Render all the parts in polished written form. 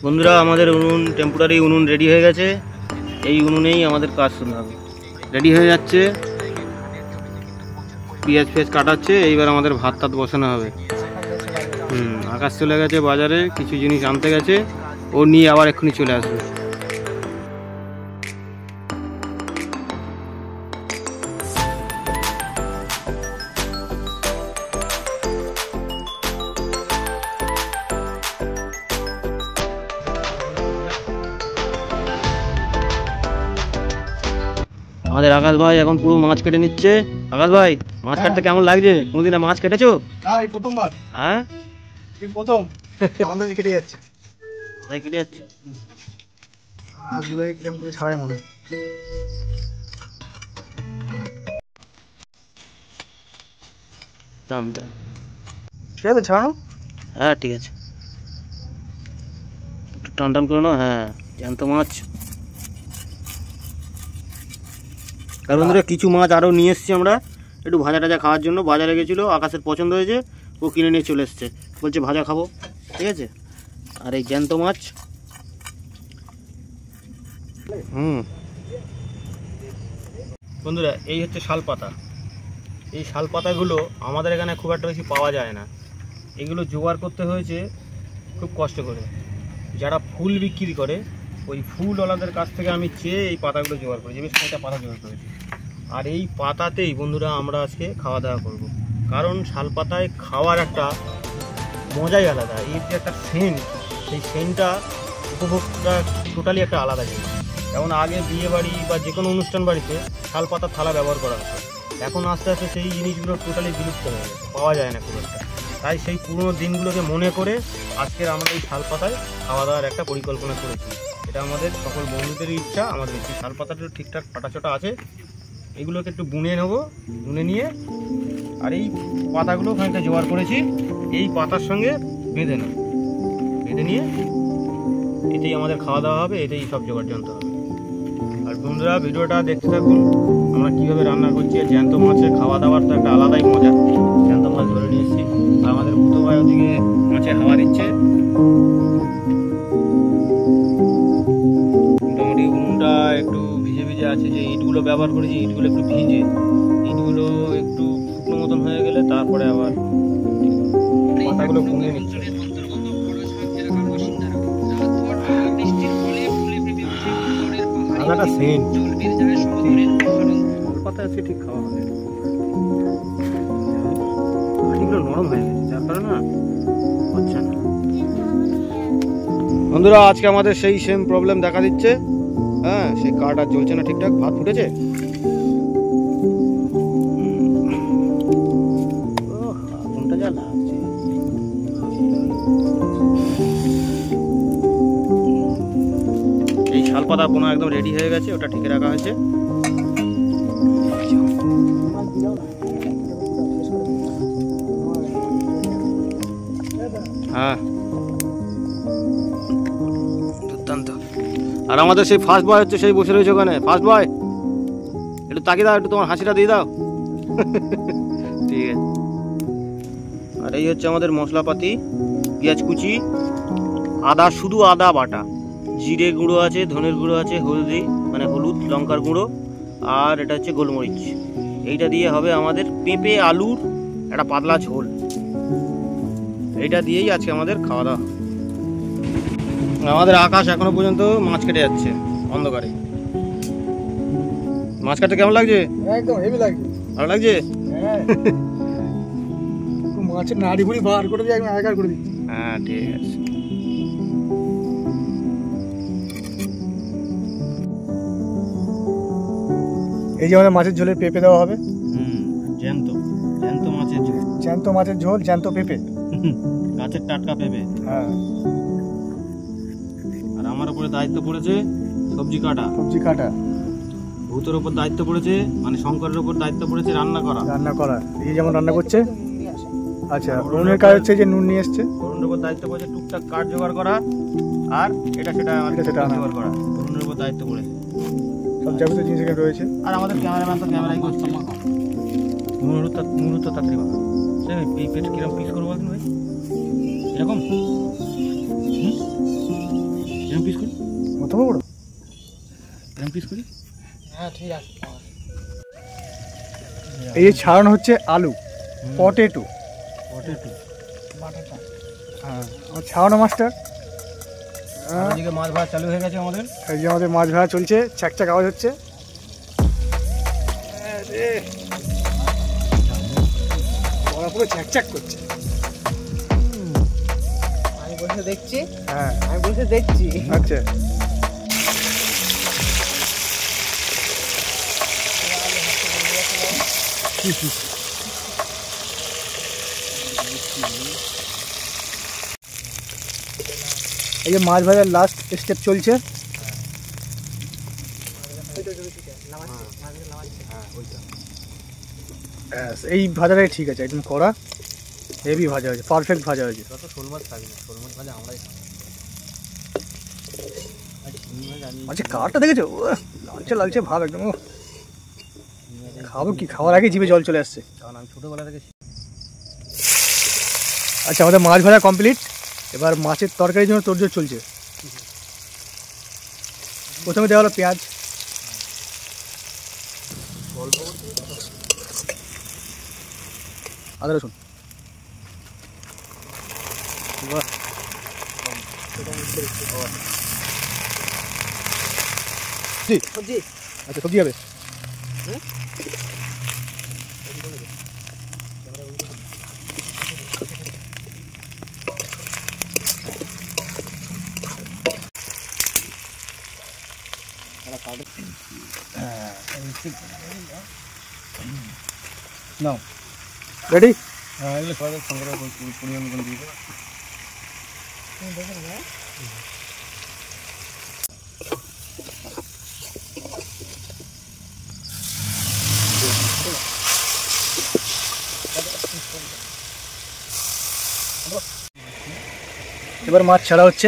বন্ধুরা আমাদের উনুন টেম্পোরারি উনুন রেডি হয়ে গেছে। এই উনুনেই আমাদের কাজ শুরু হবে। রেডি হয়ে যাচ্ছে, পেঁয়াজ ফেজ কাটাচ্ছে। এইবার আমাদের ভাত টাত বসানো হবে। আকাশ চলে গেছে বাজারে, কিছু জিনিস আনতে গেছে, ও নিয়ে আবার এক্ষুনি চলে আসবে। আমাদের আকাশ ভাই এখন পুরো মাছ কেটে নিচ্ছে। আকাশ ভাই, মাছ কাটতে কেমন লাগছে? কোনদিন মাছ কেটেছো? এই প্রথমবার। হ্যাঁ, এই প্রথম আমাদের কেটে যাচ্ছে। তাই কেটে যাচ্ছে। মাছগুলো কিরকম করে ছাড়াই মনে হয়। ঠিক আছে ছাড়ানো? হ্যাঁ ঠিক আছে, একটু টান টান করে নাও। হ্যাঁ, জ্যান্ত মাছ। আর বন্ধুরা কিছু মাছ আরও নিয়ে এসেছি আমরা একটু ভাজা টাজা খাওয়ার জন্য। বাজারে গেছিলো, আকাশের পছন্দ হয়েছে, ও কিনে নিয়ে চলে এসছে, বলছে ভাজা খাবো। ঠিক আছে, আর এই জ্যান্ত মাছ। বন্ধুরা এই হচ্ছে শাল পাতা। এই শাল পাতাগুলো আমাদের এখানে খুব একটা বেশি পাওয়া যায় না। এগুলো জোগাড় করতে হয়েছে খুব কষ্ট করে। যারা ফুল বিক্রি করে ওই ফুলওয়ালাদের কাছ থেকে আমি চেয়ে এই পাতাগুলো জোগাড় করেছি। বেশ কয়েকটা পাতা জোগাড় করেছি। আর এই পাতাতেই বন্ধুরা আমরা আজকে খাওয়া দাওয়া করব। কারণ শাল পাতায় খাওয়ার একটা মজাই আলাদা। এর যে একটা সেন্ট, সেই সেন্টটা উপভোগটা টোটালি একটা আলাদা জিনিস। যেমন আগে বিয়ে বাড়ি বা যে কোনো অনুষ্ঠান বাড়িতে শাল পাতার থালা ব্যবহার করা হতো। এখন আস্তে আস্তে সেই জিনিসগুলো টোটালি বিলুপ্ত হয়ে গেছে, পাওয়া যায় না খুব একটা। তাই সেই পুরনো দিনগুলোকে মনে করে আজকের আমরা এই শাল পাতায় খাওয়া দাওয়ার একটা পরিকল্পনা করেছি। এটা আমাদের সকল বন্ধুদেরই ইচ্ছা। আমাদের এই শাল পাতাটা ঠিকঠাক ফাটাছোটা আছে, এগুলোকে একটু বুনে নেবো। বুনে নিয়ে আর এই পাতাগুলো ওখানটা জোগাড় করেছি, এই পাতার সঙ্গে বেঁধে নেব। বেঁধে নিয়ে এতেই আমাদের খাওয়া দাওয়া হবে, এতেই সব জোগাড় যন্ত্র হবে। আর বন্ধুরা ভিডিওটা দেখতে থাকুন আমরা কীভাবে রান্না করছি। জ্যান্ত মাছের খাওয়া দাওয়ার তো একটা আলাদাই মজা। জ্যান্ত মাছ ধরে নিয়ে এসেছি, আর আমাদের ভূত ভাই ওদিকে মাছে হাওয়া দিচ্ছে। মোটামুটি উনুনটা একটু ভিজে ভিজে আছে, যে ইটগুলো ব্যবহার করেছি ইটগুলো একটু ভিজে। ইটগুলো একটু শুকনো মতন হয়ে গেলে তারপরে আবার পাতাগুলো ভুনে নিচ্ছে। আলাদা সেন্ট, পাতা আছে ঠিক খাওয়া হবে। মাটিগুলো নরম হয়ে গেছে, যার কারণে না হচ্ছে না। বন্ধুরা আজকে আমাদের সেই সেম প্রবলেম দেখা দিচ্ছে। হ্যাঁ, সেই কাঠ আর জ্বলছে না ঠিকঠাক। ভাত ফুটেছে, আগুনটা যা লাগছে। এই শাল পাতা বোনা একদম রেডি হয়ে গেছে, ওটা ঠেকে রাখা হয়েছে। হ্যাঁ, দুর্দান্ত। আর আমাদের সেই ফার্স্ট বয় হচ্ছে, সেই বসে রয়েছে ওখানে। ফার্স্ট বয়, একটু তাকিয়ে দাও, একটু তোমার হাসিটা দিয়ে দাও। ঠিক আছে। আর এই হচ্ছে আমাদের মশলাপাতি, পেঁয়াজ কুচি, আদা, শুধু আদা বাটা, জিরে গুঁড়ো আছে, ধনের গুঁড়ো আছে, হলদি মানে হলুদ, লঙ্কার গুঁড়ো, আর এটা হচ্ছে গোলমরিচ। এইটা দিয়ে হবে আমাদের পেঁপে আলুর একটা পাতলা ঝোল। এইটা দিয়েই আজকে আমাদের খাওয়া দাওয়া। আমাদের আকাশ এখনো পর্যন্ত মাছ কেটে যাচ্ছে অন্ধকারে। মাছ কাটতে কেমন লাগছে? একদম হেভি লাগছে। ভালো লাগছে? হ্যাঁ, মাছের নাড়ি ভুড়ি বার করে দিয়ে একদম একার করে দিই। হ্যাঁ ঠিক আছে। এই যে আমাদের মাছের ঝোলের পেঁপে দেওয়া হবে। জ্যান্ত জ্যান্ত মাছের ঝোল। জ্যান্ত মাছের ঝোল, জ্যান্ত পেঁপে, গাছের টাটকা পেঁপে। হ্যাঁ। আর আমার উপরে দায়িত্ব পড়েছে সবজি কাটা। সবজি কাটা। ভূতের উপর দায়িত্ব পড়েছে, মানে শঙ্করের উপর দায়িত্ব পড়েছে রান্না করা। রান্না করা, এই যেমন রান্না করছে। আচ্ছা, অরুণের কাজ হচ্ছে যে নুন নিয়ে এসছে। অরুণের উপর দায়িত্ব পড়েছে টুকটাক কাঠ জোগাড় করা, আর এটা সেটা জোগাড় করা। অরুণের উপর দায়িত্ব পড়েছে। সব যাবতীয় জিনিস এখানে রয়েছে। আর আমাদের ক্যামেরাম্যান তো ক্যামেরাই করছে। মুহূর্ত তাড়াতাড়ি বাবা। এই পেট কিরকম পিস করবো ভাই? এরকম বড় বড় এরকম পিস করি। হ্যাঁ ঠিক আছে। এই যে ছাড়ানো হচ্ছে আলু, পটেটো। বাটাটা হ্যাঁ, আমার ছাড়ানো মাছটা। আর এদিকে মাছ ভাজা চালু হয়ে গেছে আমাদের। এই যে আমাদের মাছ ভাজা চলছে, চাকচাক আওয়াজ হচ্ছে। বড়া পুরো চ্যাকচ্যাক করছে। আমি বসে দেখছি। হ্যাঁ আমি বসে দেখছি। আচ্ছা, এই যে মাছ ভাজার লাস্ট স্টেপ চলছে। এই ভাজাটাই ঠিক আছে, একদম কড়া হেভি ভাজা হয়েছে, পারফেক্ট ভাজা হয়েছে। যত শোল মাছ থাকি না, শোল মাছ ভাজা আমরাই খাই। আর চিংড়ি মাছ আমি আচ্ছা, কারটা দেখেছো? লালচে লালচে ভাব একদম। খাবো কি, খাওয়ার আগে জিভে জল চলে আসছে। কারণ আমি ছোটোবেলা থেকে আচ্ছা, আমাদের মাছ ভাজা কমপ্লিট। এবার মাছের তরকারির জন্য তোড়জোড় চলছে। প্রথমে দেওয়া হলো পেঁয়াজ, গল্প আদা রসুন। বাহ, জি, সবজি আচ্ছা সবজি হবে। নাও। রেডি? হ্যাঁ, এগুলো সবাই সঙ্গে পরিমাণ মতন দিয়ে দেবো। এবার মাছ ছাড়া হচ্ছে।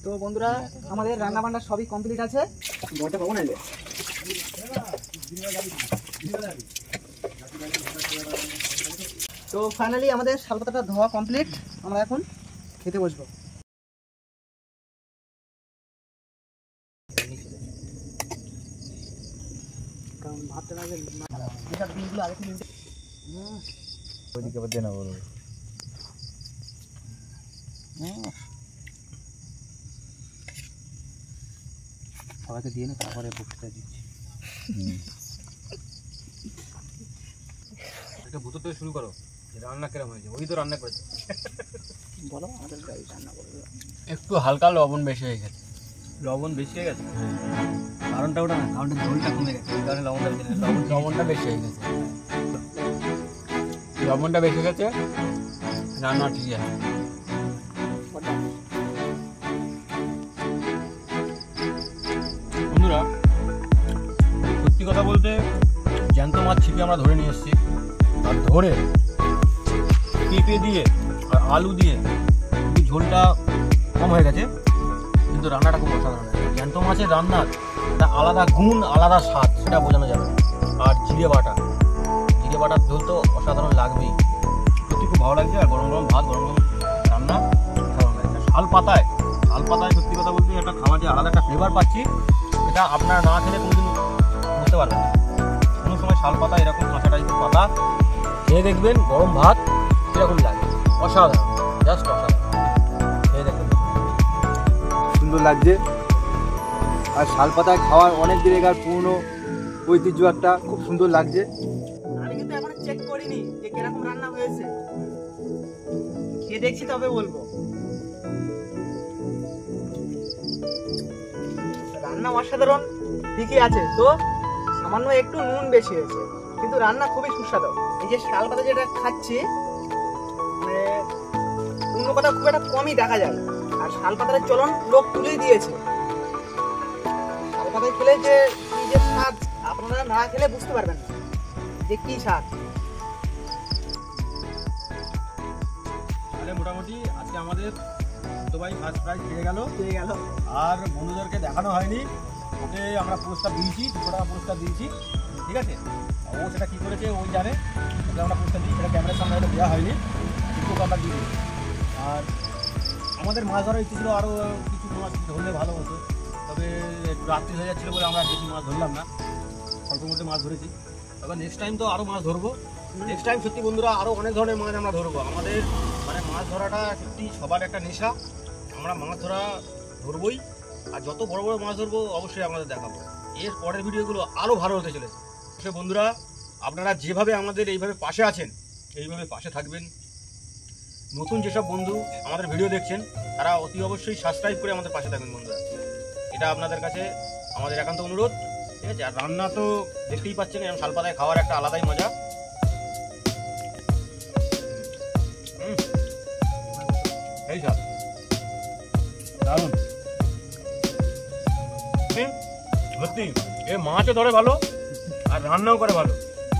তো বন্ধুরা, আমাদের রান্না বান্না সবই কমপ্লিট আছে। তো ফাইনালি আমাদের শালপাতাটা ধোয়া কমপ্লিট। আমরা এখন খেতে বসবো। কারণ ভাতটা না যেসব দিনগুলো আগে থেকে ওইদিকে আবার দেনা বলবো। সবাইকে দিয়ে না, তারপরে বক্সটা দিচ্ছি। একটা ভূত থেকে শুরু করো, রান্না কেরম হয়েছে? ওই তো রান্না করেছে। বলো, আমাদের গাড়ি রান্না করবে। একটু হালকা লবণ বেশি হয়ে গেছে। লবণ বেশি হয়ে গেছে? কারণটা ওটা না, কারণটা ঝোলটা কমে গেছে, এই কারণে লবণটা বেশি হয়ে গেছে। লবণটা বেশি হয়ে গেছে, লবণটা বেশি গেছে। রান্না ঠিক আছে। বন্ধুরা, সত্যি কথা বলতে জ্যান্ত মাছ ছিপে আমরা ধরে নিয়ে এসেছি, আর ধরে পেঁপে দিয়ে আর আলু দিয়ে ঝোলটা কম হয়ে গেছে, কিন্তু রান্নাটা খুব অসাধারণ হয়েছে। জ্যান্ত মাছের রান্নার একটা আলাদা গুণ, আলাদা স্বাদ, সেটা বোঝানো যাবে না। আর জিরে বাটার ঝোল তো অসাধারণ লাগবেই। সত্যি খুব ভালো লাগছে। আর গরম গরম ভাত, গরম গরম রান্না অসাধারণ লাগছে। শাল পাতায় সত্যি কথা বলতে একটা খাবার যে আলাদা একটা ফ্লেভার পাচ্ছি, এটা আপনারা না খেলে কোনোদিন বুঝতে পারবেন না। কোনো সময় শাল পাতা এরকম কাঁচা টাইপের পাতা খেয়ে দেখবেন, গরম ভাত এরকম লাগে, অসাধারণ, জাস্ট অসাধারণ। খেয়ে দেখবেন, সুন্দর লাগছে। আর শালপাতায় খাওয়ার অনেক দিনের পুরনো ঐতিহ্য একটা, খুব সুন্দর লাগছে। আমি কিন্তু এখন চেক করিনি যে কিরকম রান্না হয়েছে, খেয়ে দেখছি তবে বলবো। রান্না অসাধারণ ঠিকই আছে, তো সামান্য একটু নুন বেশি হয়েছে, কিন্তু রান্না খুবই সুস্বাদু। এই যে শাল পাতা যেটা খাচ্ছি, মানে অন্য কথা খুব একটা কমই দেখা যায়। আর শাল পাতার চলন লোক তুলেই দিয়েছে। শাল পাতায় খেলে যে কি যে স্বাদ, আপনারা না খেলে বুঝতে পারবেন না যে কি স্বাদ। তাহলে মোটামুটি আজকে আমাদের তো ভাই ফার্স্ট প্রাইজ পেয়ে গেল। আর বন্ধুদেরকে দেখানো হয়নি, ওকে আমরা পুরস্কার দিয়েছি, 200 টাকা পুরস্কার দিয়েছি। ঠিক আছে, ও সেটা কী করেছে ওই জানে, ওকে আমরা পুরস্কার দিই, সেটা ক্যামেরার সামনে হয়তো দেওয়া হয়নি, কিন্তু ওকে আমরা দিয়ে দিই। আর আমাদের মাছ ধরার ইচ্ছে ছিল আরও কিছু মাছ ধরলে ভালো হতো, তবে একটু রাত্রি হয়ে যাচ্ছিলো বলে আমরা বেশি মাছ ধরলাম না, অল্পের মধ্যে মাছ ধরেছি। তবে নেক্সট টাইম তো আরও মাছ ধরবো, নেক্সট টাইম সত্যি বন্ধুরা আরও অনেক ধরনের মাছ আমরা ধরবো। আমাদের মানে মাছ ধরাটা সত্যি সবার একটা নেশা, আমরা মাছ ধরা ধরবই, আর যত বড় বড় মাছ ধরবো অবশ্যই আমাদের দেখাবো। এর পরের ভিডিওগুলো আরও ভালো হতে চলেছে। সে বন্ধুরা আপনারা যেভাবে আমাদের এইভাবে পাশে আছেন, এইভাবে পাশে থাকবেন। নতুন যেসব বন্ধু আমাদের ভিডিও দেখছেন তারা অতি অবশ্যই সাবস্ক্রাইব করে আমাদের পাশে থাকবেন বন্ধুরা, এটা আপনাদের কাছে আমাদের একান্ত অনুরোধ, ঠিক আছে। আর রান্না তো দেখতেই পাচ্ছেন, এরকম শালপাতায় খাওয়ার একটা আলাদাই মজা। এই স্যার দারুণ সত্যি, এ মাছও ধরে ভালো আর রান্নাও করে ভালো।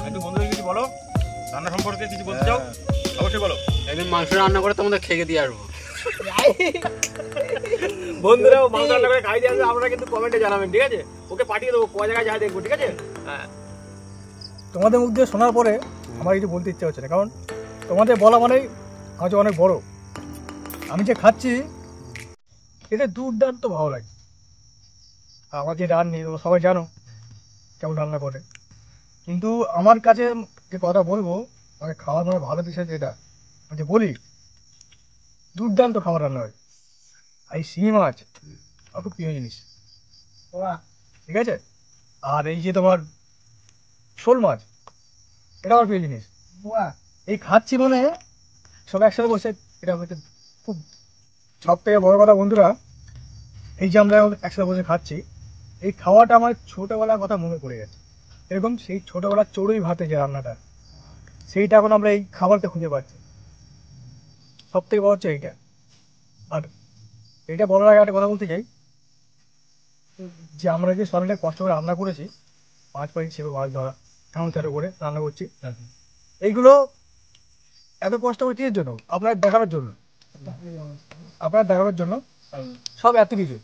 একটু বন্ধুদের কিছু বলো, রান্না সম্পর্কে কিছু বলতে চাও? অবশ্যই বলো। একদিন মাংস রান্না করে তোমাদের খেয়ে দিয়ে আসবো। বন্ধুরা মাংস রান্না করে খাই দিয়ে আসবে, আপনারা কিন্তু কমেন্টে জানাবেন, ঠিক আছে। ওকে পাঠিয়ে দেবো কোয়া জায়গায় যায় দেখবো, ঠিক আছে। হ্যাঁ, তোমাদের মুখ দিয়ে শোনার পরে আমার কিছু বলতে ইচ্ছে হচ্ছে না, কারণ তোমাদের বলা মানেই আজ অনেক বড়। আমি যে খাচ্ছি এটা দুর্দান্ত ভালো লাগে। আমার যে রান্নি তোমরা সবাই জানো কেমন রান্না করে, কিন্তু আমার কাছে যে কথা বলবো, মানে খাওয়া দাওয়া ভালো বিষয় যেটা আমি যে বলি, দুর্দান্ত খাবার রান্না হয়। আর এই শিঙি মাছ আমার খুব প্রিয় জিনিস, ঠিক আছে। আর এই যে তোমার শোল মাছ, এটা আমার প্রিয় জিনিস। এই খাচ্ছি মানে সবাই একসাথে বসে, এটা হচ্ছে খুব সব থেকে বড় কথা বন্ধুরা, এই যে আমরা একসাথে বসে খাচ্ছি, এই খাওয়াটা আমার ছোটোবেলার কথা মনে পড়ে গেছে। এরকম সেই ছোটোবেলার চড়ুই ভাতে যে রান্নাটা, সেইটা এখন আমরা এই খাবারটা খুঁজে পাচ্ছি। সব থেকে বড় হচ্ছে এইটা। আর এইটা বলার আগে একটা কথা বলতে চাই, যে আমরা যে সবাইটা কষ্ট করে রান্না করেছি, মাছ পাই সেভাবে মাছ ধরা, এমন তেরো করে রান্না করছি, এইগুলো এত কষ্ট করছি এর জন্য, আপনার দেখানোর জন্য, আপনার দেখানোর জন্য সব এত কিছু।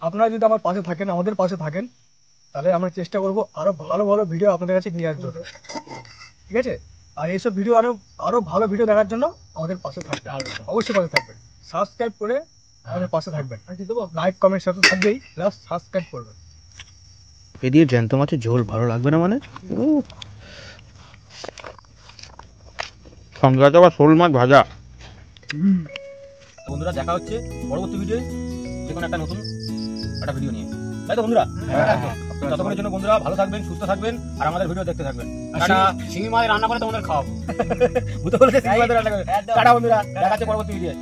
আপনারা যদি আমার পাশে থাকেন, আমাদের পাশে থাকেন, তাহলে আমরা চেষ্টা করবো আরো ভালো ভালো ভিডিও আপনাদের কাছে নিয়ে আসার জন্য, ঠিক আছে। আর এইসব ভিডিও আরো ভালো ভিডিও দেখার জন্য আমাদের পাশে থাকবেন, অবশ্যই পাশে থাকবেন, সাবস্ক্রাইব করে আমাদের পাশে থাকবেন, লাইক কমেন্ট সাথে থাকবেই, প্লাস সাবস্ক্রাইব করবেন। এদিকে জ্যান্ত মাছের ঝোল ভালো লাগবে না মানে, সঙ্গে আছে আবার শোল মাছ ভাজা। বন্ধুরা দেখা হচ্ছে পরবর্তী ভিডিও, যে কোনো একটা নতুন একটা ভিডিও নিয়ে, তাই তো বন্ধুরা। ততক্ষণের জন্য বন্ধুরা ভালো থাকবেন, সুস্থ থাকবেন, আর আমাদের ভিডিও দেখতে থাকবেন। শিঙি মাছ রান্না করে তোমাদের খাওয়াবো, বুঝতে বলেছে, শিঙি মাছ রান্না করে। টাটা বন্ধুরা, দেখা হচ্ছে পরবর্তী ভিডিও।